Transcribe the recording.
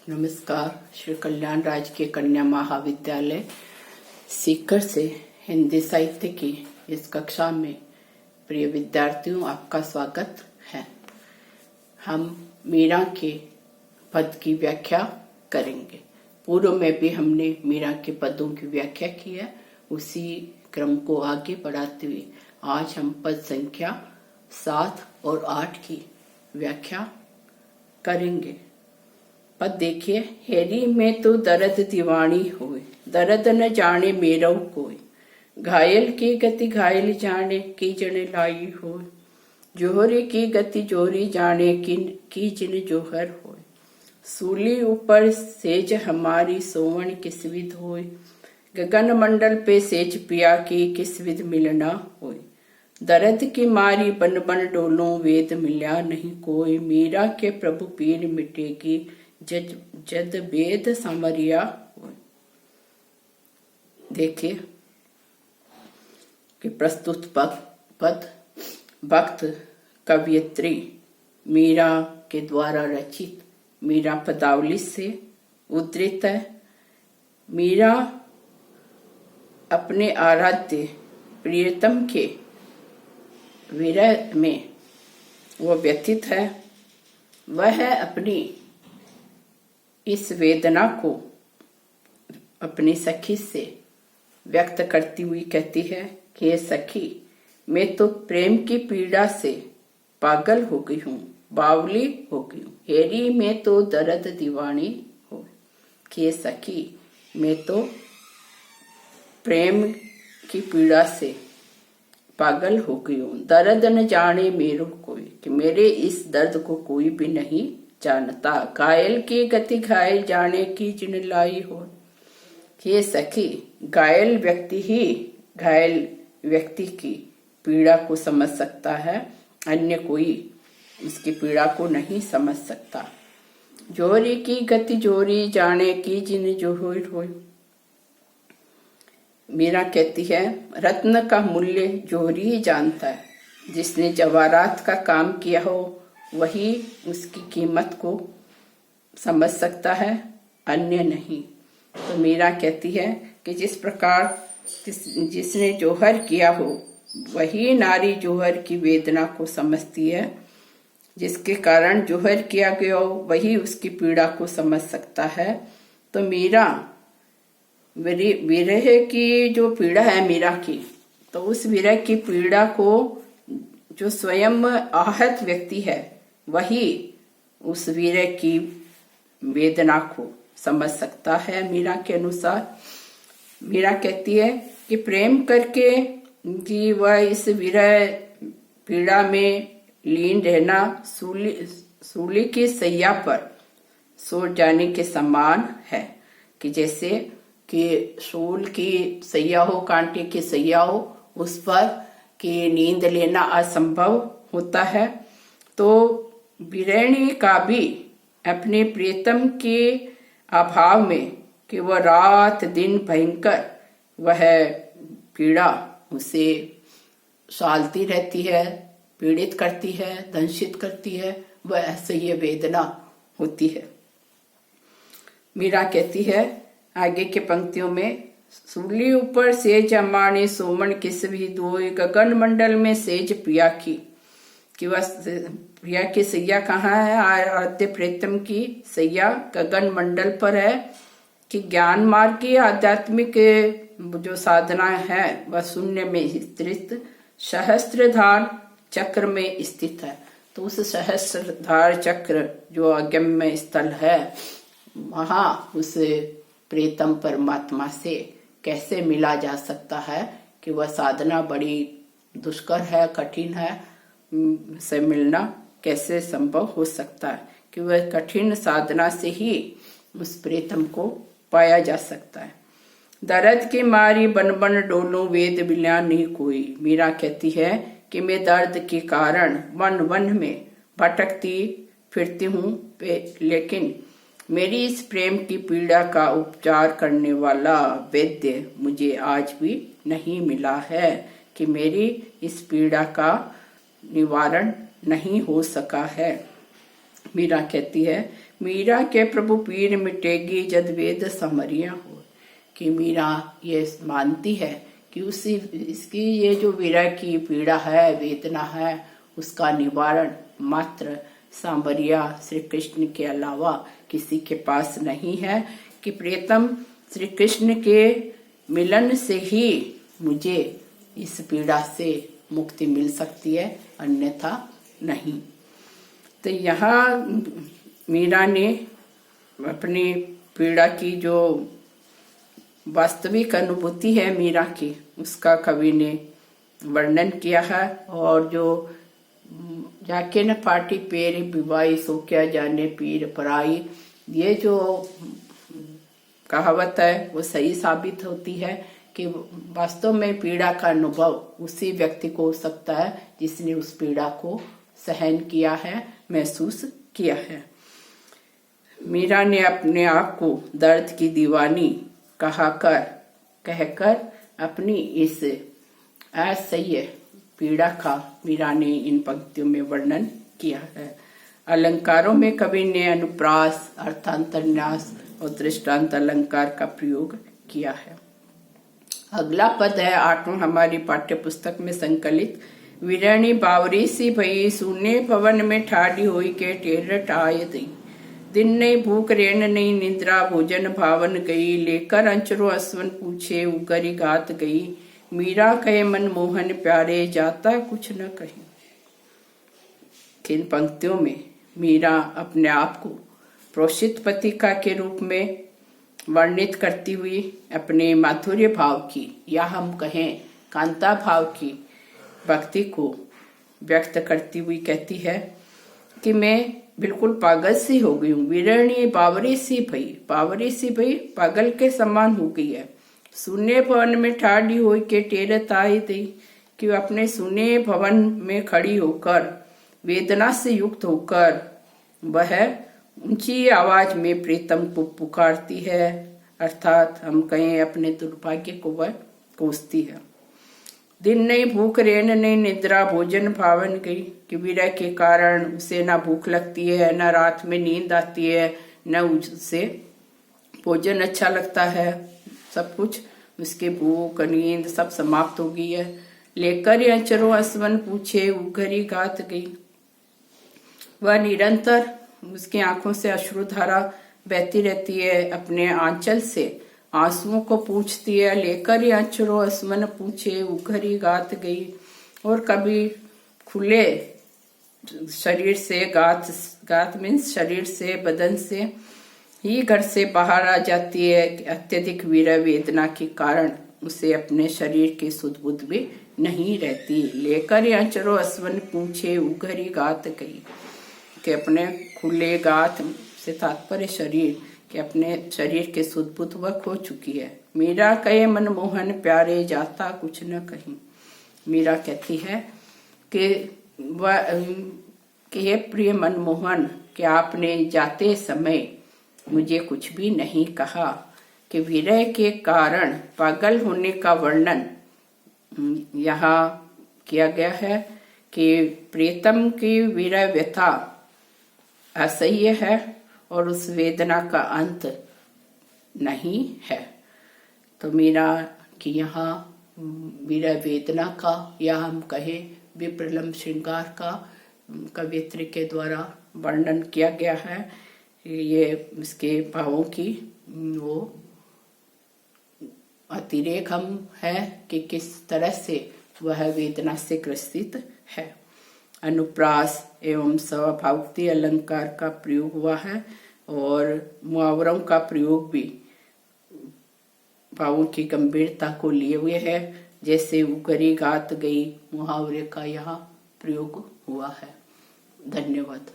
नमस्कार। श्री कल्याण राजकीय कन्या महाविद्यालय सीकर से हिंदी साहित्य की इस कक्षा में प्रिय विद्यार्थियों, आपका स्वागत है। हम मीरा के पद की व्याख्या करेंगे। पूर्व में भी हमने मीरा के पदों की व्याख्या की है। उसी क्रम को आगे बढ़ाते हुए आज हम पद संख्या 7 और 8 की व्याख्या करेंगे। पद देखिए। हेरी में तो दर्द दीवानी होए, दर्द न जाने मेरा कोई। घायल की गति घायल जाने की जन लाई होए। जोहरी की गति जोरी जाने की जिन जोहर होए। सूली ऊपर सेज हमारी सोवण किस विध होए। गगन मंडल पे सेज पिया की किस विध मिलना होए। दर्द की मारी बन बन डोलों वेद मिल्या नहीं कोई। मीरा के प्रभु पीर मिटेगी जद वेद समरिया हो। देखिए कि प्रस्तुत पद भक्त कवयित्री मीरा के द्वारा रचित मीरा पदावली से उद्धृत है। मीरा अपने आराध्य प्रियतम के विरह में वो व्यथित है। वह अपनी इस वेदना को अपनी सखी से व्यक्त करती हुई कहती है कि ये सखी, मैं तो प्रेम की पीड़ा से पागल हो गई हूँ, बावली हो गई हूँ। हेरी में तो दर्द दीवानी हो। कि ये सखी, मैं तो प्रेम की पीड़ा से पागल हो गई हूँ। दर्द न जाने मेरो कोई, कि मेरे इस दर्द को कोई भी नहीं जानता। घायल की गति घायल जाने की जिन लाई हो। ये सखी, घायल व्यक्ति ही घायल व्यक्ति की पीड़ा को समझ सकता है, अन्य कोई उसकी पीड़ा को नहीं समझ सकता। जोरी की गति जोरी जाने की जिन जोहर हो। मीरा कहती है, रत्न का मूल्य जोहरी ही जानता है। जिसने जवाहरात का काम किया हो वही उसकी कीमत को समझ सकता है, अन्य नहीं। तो मीरा कहती है कि जिस प्रकार जिसने जोहर किया हो वही नारी जोहर की वेदना को समझती है। जिसके कारण जोहर किया गया हो वही उसकी पीड़ा को समझ सकता है। तो मीरा विरह की जो पीड़ा है मीरा की, तो उस विरह की पीड़ा को जो स्वयं आहत व्यक्ति है वही उस वीर की वेदना को समझ सकता है। मीरा के अनुसार मीरा कहती है कि प्रेम करके कि वह इस विरह पीड़ा में लीन रहना सूली की सैया पर सो जाने के समान है। कि जैसे कि सूल की सैया हो, कांटे की सैया हो, उस पर कि नींद लेना असंभव होता है। तो विरहिणी का भी अपने प्रियतम के अभाव में कि वह रात दिन भयंकर वह पीड़ा उसे सालती रहती है, पीड़ित करती है, दंशित करती है, वह ऐसे ही वेदना होती है। मीरा कहती है आगे के पंक्तियों में, सूली ऊपर सेज अमाने सोमन किस भी दोई। गगन मंडल में सेज पिया की वह प्रिया की सैया कहाँ है? आद्य प्रेतम की सैया गगन मंडल पर है। कि ज्ञान मार्ग की आध्यात्मिक जो साधना है वह शून्य में स्थित सहस्त्रधार चक्र में स्थित है। तो उस सहस्त्रधार चक्र जो अगम्य स्थल है, वहां उस प्रेतम परमात्मा से कैसे मिला जा सकता है? कि वह साधना बड़ी दुष्कर है, कठिन है, से मिलना कैसे संभव हो सकता है? कि वह कठिन साधना से ही उस प्रेतम को पाया जा सकता है। दर्द की मारी बन बन डोलों वेद मिल्या नहीं कोई। मीरा कहती है कि मैं दर्द के कारण वन वन में भटकती फिरती हूँ, लेकिन मेरी इस प्रेम की पीड़ा का उपचार करने वाला वैद्य मुझे आज भी नहीं मिला है। कि मेरी इस पीड़ा का निवारण नहीं हो सका है। मीरा कहती है मीरा के प्रभु पीर मिटेगी जद वेद समरिया हो। कि मीरा ये मानती है कि इसकी ये जो विरह की पीड़ा है, वेदना है, उसका निवारण मात्र सांवरिया श्री कृष्ण के अलावा किसी के पास नहीं है। कि प्रियतम श्री कृष्ण के मिलन से ही मुझे इस पीड़ा से मुक्ति मिल सकती है, अन्यथा नहीं। तो यहाँ मीरा ने अपनी पीड़ा की जो वास्तविक अनुभूति है मीरा की, उसका कवि ने वर्णन किया है। और जो जाके न पाटी पेर विवाई सो क्या जाने पीर पराई, ये जो कहावत है वो सही साबित होती है कि वास्तव में पीड़ा का अनुभव उसी व्यक्ति को हो सकता है जिसने उस पीड़ा को सहन किया है, महसूस किया है। मीरा ने अपने आप को दर्द की दीवानी कहकर अपनी इस असह्य पीड़ा का मीरा ने इन पंक्तियों में वर्णन किया है। अलंकारों में कवि ने अनुप्रास, अर्थांतरन्यास और दृष्टांत अलंकार का प्रयोग किया है। अगला पद है 8वां हमारी पाठ्य पुस्तक में संकलित। विरणी बावरी सी भई सुने भवन में ठाड़ी हुई के टेरट आय दी। दिन नहीं भूख रेण नहीं निद्रा भोजन भावन गई। लेकर अंचरो असवन पूछे उगरी गात गई। मीरा कहे मन मोहन प्यारे जाता कुछ न कही। इन पंक्तियों में मीरा अपने आप को प्रोषित पथिका के रूप में वर्णित करती हुई अपने माधुर्य भाव की या हम कहें कांता भाव की भक्ति को व्यक्त करती हुई कहती है कि मैं बिल्कुल पागल सी हो गई हूँ। विरणी बावरी सी भई, बावरी सी भई पागल के समान हो गई है। सुने भवन में ठाड़ी हुई के टेरत आई दी, कि अपने सुने भवन में खड़ी होकर वेदना से युक्त होकर वह ऊंची आवाज में प्रीतम को पुकारती है, अर्थात हम कहें अपने दुर्भाग्य को वह कोसती है। दिन नहीं भूख रेन नहीं निद्रा भोजन भावन गई, कि विरह के कारण उसे ना भूख लगती है, न रात में नींद आती है, न उसे भोजन अच्छा लगता है। सब कुछ उसके भूख नींद सब समाप्त हो गई है। लेकर अंचरो असवन पूछे उघरी गात गई। वह निरंतर उसकी आंखों से अश्रुधारा बहती रहती है, अपने आंचल से आंसुओं को पूछती है। लेकर ही अंचरो असमन पूछे उघरी गात गई। और कभी खुले शरीर से गात मीन्स शरीर से बदन से ही घर से बाहर आ जाती है। अत्यधिक विरह वेदना के कारण उसे अपने शरीर की सुध बुध भी नहीं रहती। लेकर ही अंचरो असवन पूछे उघरी गात गई, कि अपने खुले गात से तात्पर्य शरीर कि अपने शरीर के सुध बुध वह खो चुकी है। मीरा कहे मन मोहन प्यारे जाता कुछ न कहीं। मीरा कहती है कि हे प्रिय मनमोहन, कि आपने जाते समय मुझे कुछ भी नहीं कहा। कि विरह के कारण पागल होने का वर्णन यहाँ किया गया है कि प्रीतम की विरह व्यथा असह्य है और उस वेदना का अंत नहीं है। तो मीरा की यहाँ विरह वेदना का या हम कहें विप्रलम्ब श्रृंगार का कवियत्री के द्वारा वर्णन किया गया है। ये इसके भावों की वो अतिरेक हम है कि किस तरह से वह वेदना से ग्रसित है। अनुप्रास एवं स्वभावोक्ति अलंकार का प्रयोग हुआ है और मुहावरों का प्रयोग भी भावों की गंभीरता को लिए हुए है। जैसे उगरी गात गई मुहावरे का यहाँ प्रयोग हुआ है। धन्यवाद।